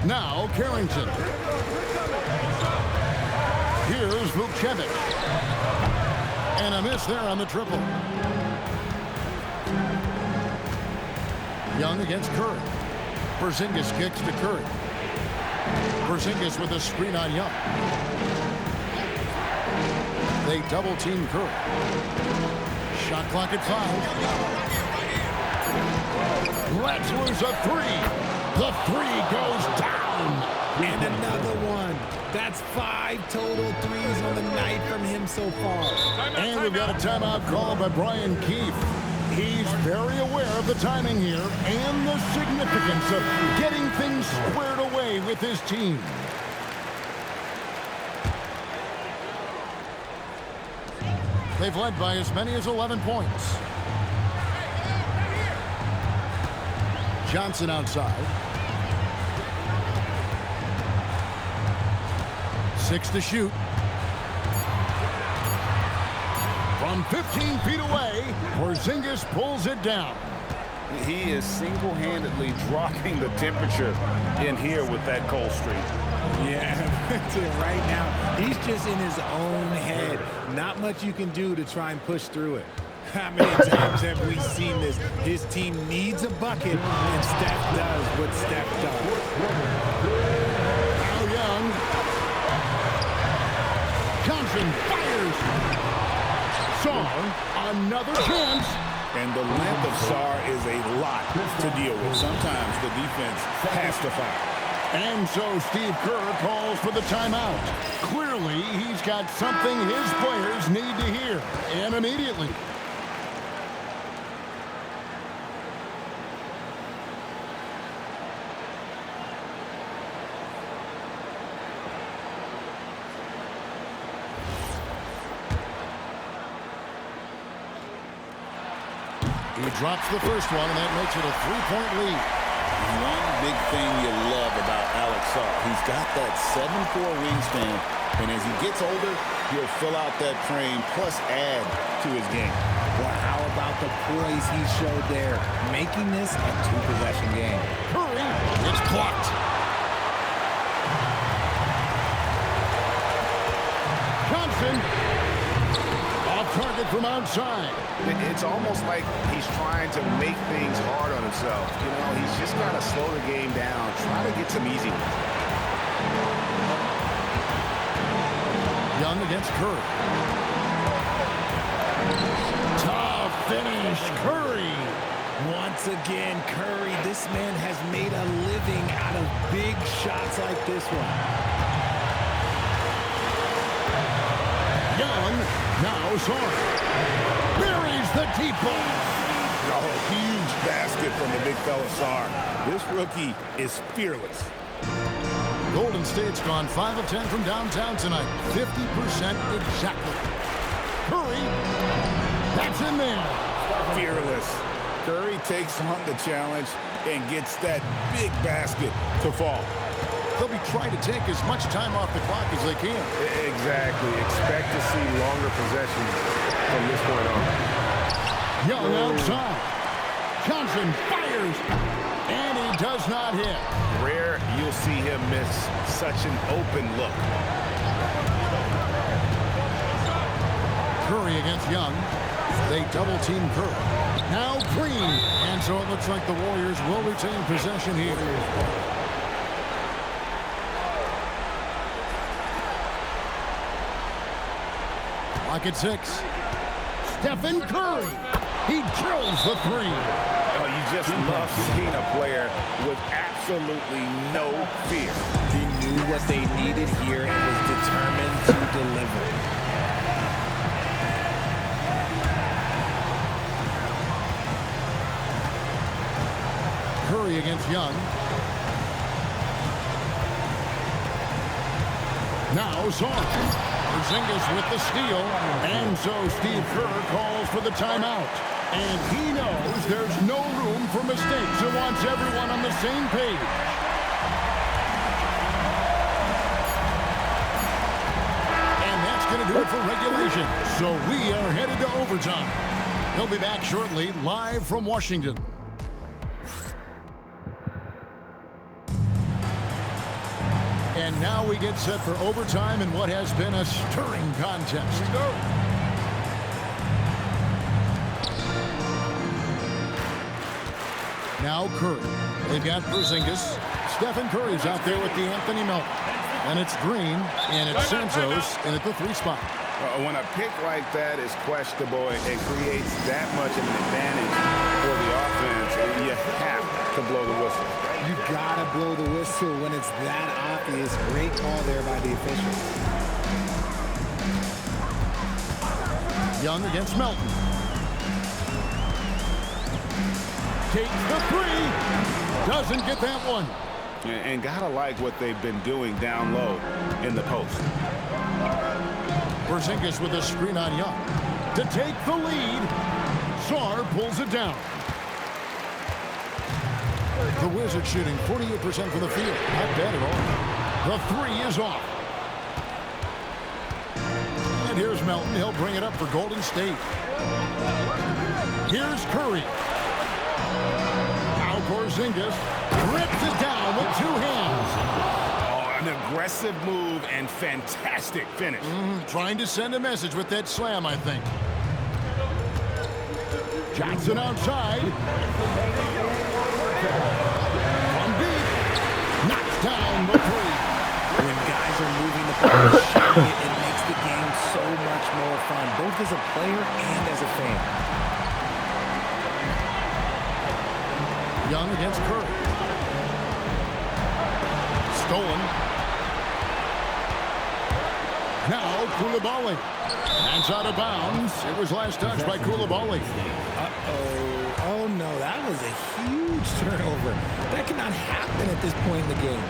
Now Carrington. Here's Vukcevic. And a miss there on the triple. Young against Curry. Porzingis kicks to Curry. Porzingis with a screen on Young. They double team Curry. Shot clock at 5. Let's lose a 3. The 3 goes down. And another one. That's 5 total threes on the night from him so far. And we've got a timeout called by Brian Keefe. He's very aware of the timing here and the significance of getting things squared away with his team. They've led by as many as 11 points. Johnson outside. 6 to shoot. From 15 feet away, Porzingis pulls it down. He is single-handedly dropping the temperature in here with that cold streak. Yeah, right now, he's just in his own head. Not much you can do to try and push through it. How many times have we seen this? His team needs a bucket, and Steph does what Steph does. Now Young. Johnson fires. Sarr, another chance. And the length of Sarr is a lot to deal with. Sometimes the defense has to foul. And so Steve Kerr calls for the timeout. Clearly, he's got something his players need to hear, and immediately. He drops the first one, and that makes it a 3-point lead. One big thing you love about Alex Sarr, he's got that 7'4" wingspan, and as he gets older, he'll fill out that frame plus add to his game. Well, how about the poise he showed there, making this a 2-possession game? Curry, it's blocked. Johnson, off target from outside. It's almost like he's trying to make things hard on himself. You know, he's just got to slow the game down, try to get some easy ones. Young against Curry. Tough finish, Curry. Once again, Curry, this man has made a living out of big shots like this one. Young, now Sarr. Buries the deep ball. Oh, huge basket from the big fella Sarr. This rookie is fearless. Golden State's gone 5 of 10 from downtown tonight. 50% exactly. Curry, that's in there. Fearless. Curry takes on the challenge and gets that big basket to fall. They'll be trying to take as much time off the clock as they can. Exactly. Expect to see longer possessions from this point on. Young outside. Johnson fires, and he does not hit. Rare you'll see him miss such an open look. Curry against Young. They double team Curry. Now Green. And so it looks like the Warriors will retain possession here. Clock at 6. Stephen Curry. He drills the 3. Oh, you just love seeing a player with absolutely no fear. He knew what they needed here and was determined to deliver. Curry against Young. Now Sarr. Porzingis with the steal. And so Steve Kerr calls for the timeout. And he knows there's no room for mistakes. He wants everyone on the same page. And that's going to do it for regulation. So we are headed to overtime. He'll be back shortly, live from Washington. And now we get set for overtime in what has been a stirring contest. Now Curry. They've got Porzingis. Stephen Curry's out there with the Anthony Melton. And it's Green, and it's Santos in at the 3 spot. When a pick like that is questionable and creates that much of an advantage for the offense, you have to blow the whistle. You gotta blow the whistle when it's that obvious. Great call there by the official. Young against Melton. Takes the 3. Doesn't get that one. And gotta like what they've been doing down low in the post. Porzingis with a screen on Young. To take the lead, Sarr pulls it down. The Wizards shooting 48% from the field. Not bad at all. The 3 is off. And here's Melton. He'll bring it up for Golden State. Here's Curry. Now Porzingis rips it down with 2 hands. An aggressive move and fantastic finish. Trying to send a message with that slam, I think. Johnson outside. From deep. Knocks down the 3. When guys are moving the ball, shooting it, it makes the game so much more fun, both as a player and as a fan. Young against Curry. Stolen. Now Coulibaly. That's out of bounds. It was last touched by Coulibaly. Uh-oh. Oh, no, that was a huge turnover. That cannot happen at this point in the game.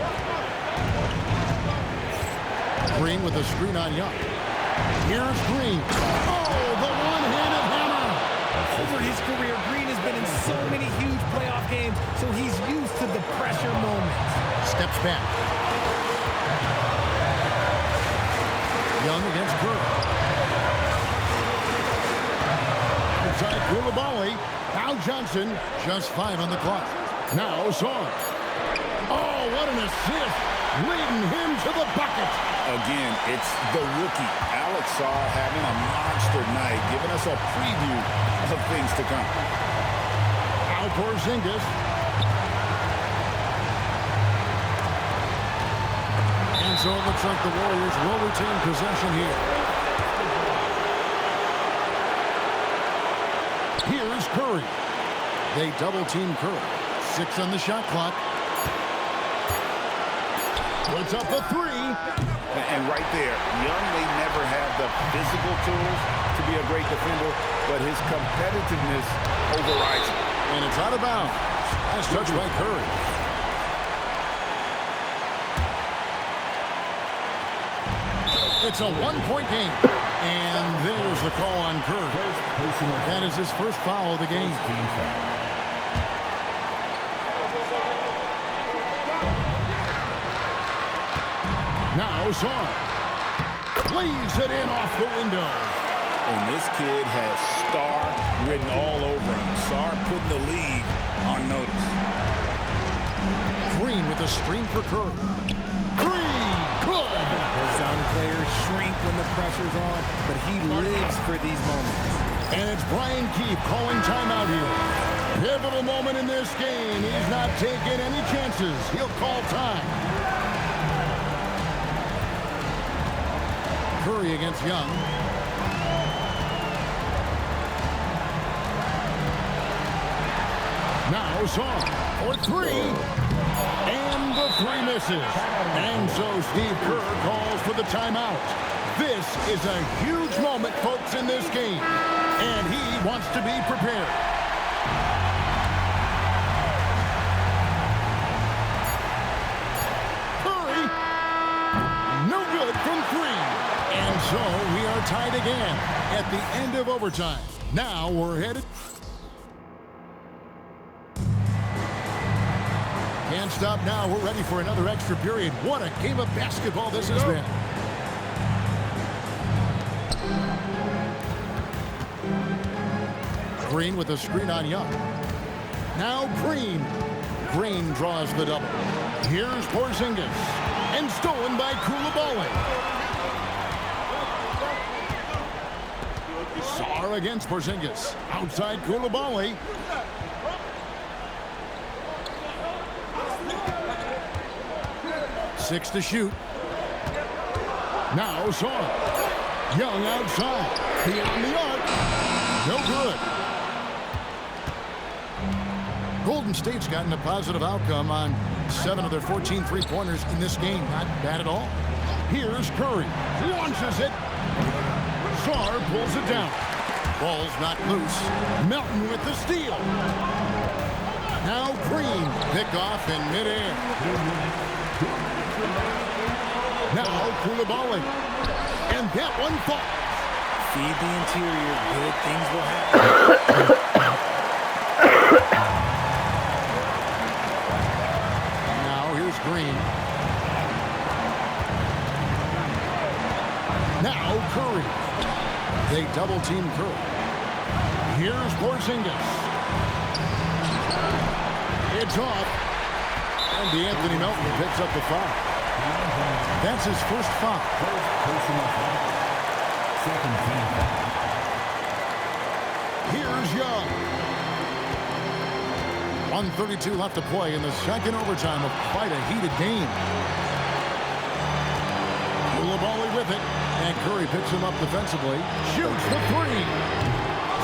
Green with a screen on Young. Here's Green. Oh, the one-handed hammer. Over his career, Green has been in so many huge playoff games, so he's used to the pressure moments. Steps back. Young against Curry. Inside Coulibaly. Now Johnson. Just 5 on the clock. Now Sarr. Oh, what an assist. Leading him to the bucket. Again, it's the rookie, Alex Sarr, having a monster night, giving us a preview of things to come. Now Porzingis. And so it looks like the Warriors will retain possession here. Here's Curry. They double-team Curry. 6 on the shot clock. Puts up a 3. And right there, Young may never have the physical tools to be a great defender, but his competitiveness overrides it. And it's out of bounds. Last touch by Curry. It's a 1-point game. And there's the call on Curry. That is his first foul of the game. Now Sarr leaves it in off the window. And this kid has star written all over him. Sarr putting the league on notice. Green with a screen for Curry. 3, good. Those young players shrink when the pressure's on, but he lives for these moments. And it's Brian Keefe calling timeout here. Pivotal moment in this game. He's not taking any chances. He'll call time. Curry against Young. Now Sarr for 3. And the 3 misses. And so Steve Kerr calls for the timeout. This is a huge moment, folks, in this game. And he wants to be prepared. Curry. No good from 3. And so we are tied again at the end of overtime. Now we're headed. Can't stop now. We're ready for another extra period. What a game of basketball this has been. Green with a screen on Young. Now Green. Green draws the double. Here's Porzingis. And stolen by Coulibaly. Sarr against Porzingis. Outside Coulibaly. Six to shoot. Now Sarr. Young outside. Beyond the arc. No good. Golden State's gotten a positive outcome on 7 of their 14 three-pointers in this game. Not bad at all. Here's Curry. Launches it. Sarr pulls it down. Ball's not loose. Melton with the steal. Now Green. Pick off in midair. Now Coulibaly. And that one falls. Feed the interior. Good things will happen. Green. Now Curry. They double team Curry. Here's Porzingis. It's off. And DeAnthony Melton picks up the foul. That's his first foul. Here's Young. 1:32 left to play in the second overtime of quite a heated game. Coulibaly with it, and Curry picks him up defensively. Shoots the three.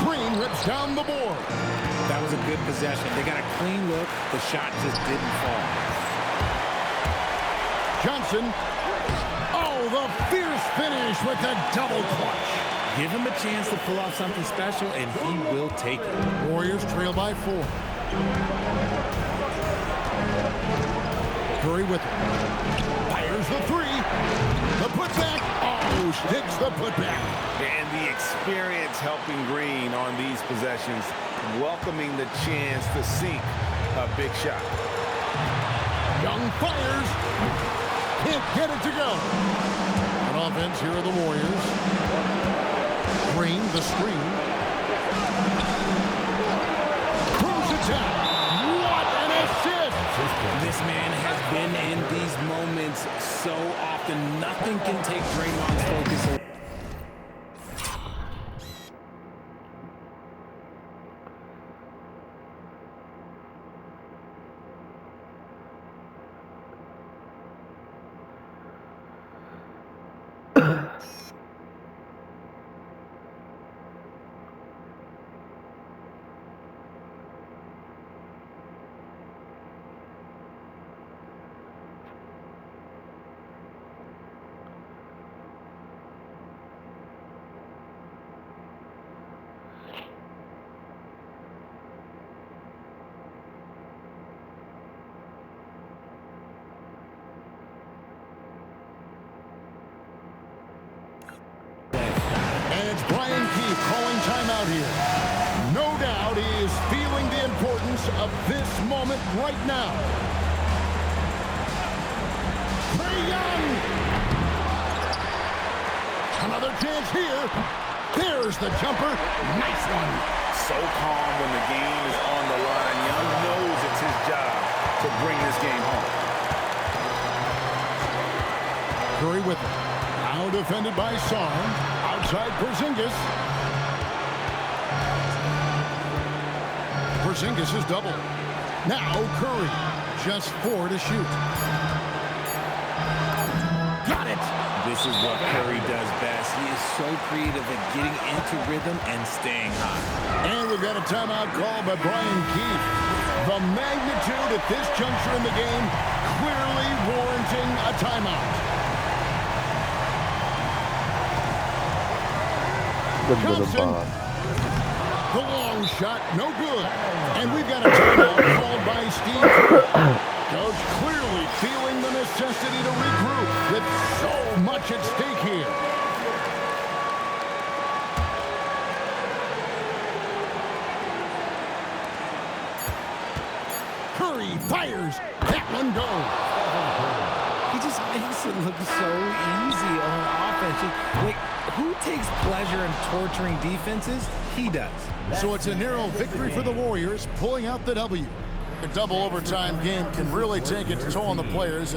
Green rips down the board. That was a good possession. They got a clean look. The shot just didn't fall. Johnson. Oh, the fierce finish with the double clutch. Give him a chance to pull off something special, and he will take it. Warriors trail by 4. Curry with it. Fires the three. The putback. Oh, sticks the putback. And the experience helping Green on these possessions, welcoming the chance to sink a big shot. Young fires. Can't get it to go. On offense, here are the Warriors. Green, the screen. What an assist! This man has been in these moments so often. Nothing can take Draymond's focus away. It's Brian Keefe calling timeout here. No doubt he is feeling the importance of this moment right now. Trae Young. Another chance here. There's the jumper. Nice one. So calm when the game is on the line. Young knows it's his job to bring this game home. Curry with it. Now defended by Sarr. Outside Porzingis. Porzingis is double. Now Curry. Just 4 to shoot. Got it. This is what Curry does best. He is so creative at getting into rhythm and staying hot. And we've got a timeout call by Brian Keefe. The magnitude at this juncture in the game clearly warranting a timeout. Johnson, the long shot, no good. And we've got a timeout called by Steve Kerr. Coach clearly feeling the necessity to regroup with so much at stake here. Curry fires. That one goes. He just makes it look so easy on offense. Like, who takes pleasure in torturing defenses? He does. So it's a narrow victory for the Warriors, pulling out the W. A double overtime game can really take its toll on the players.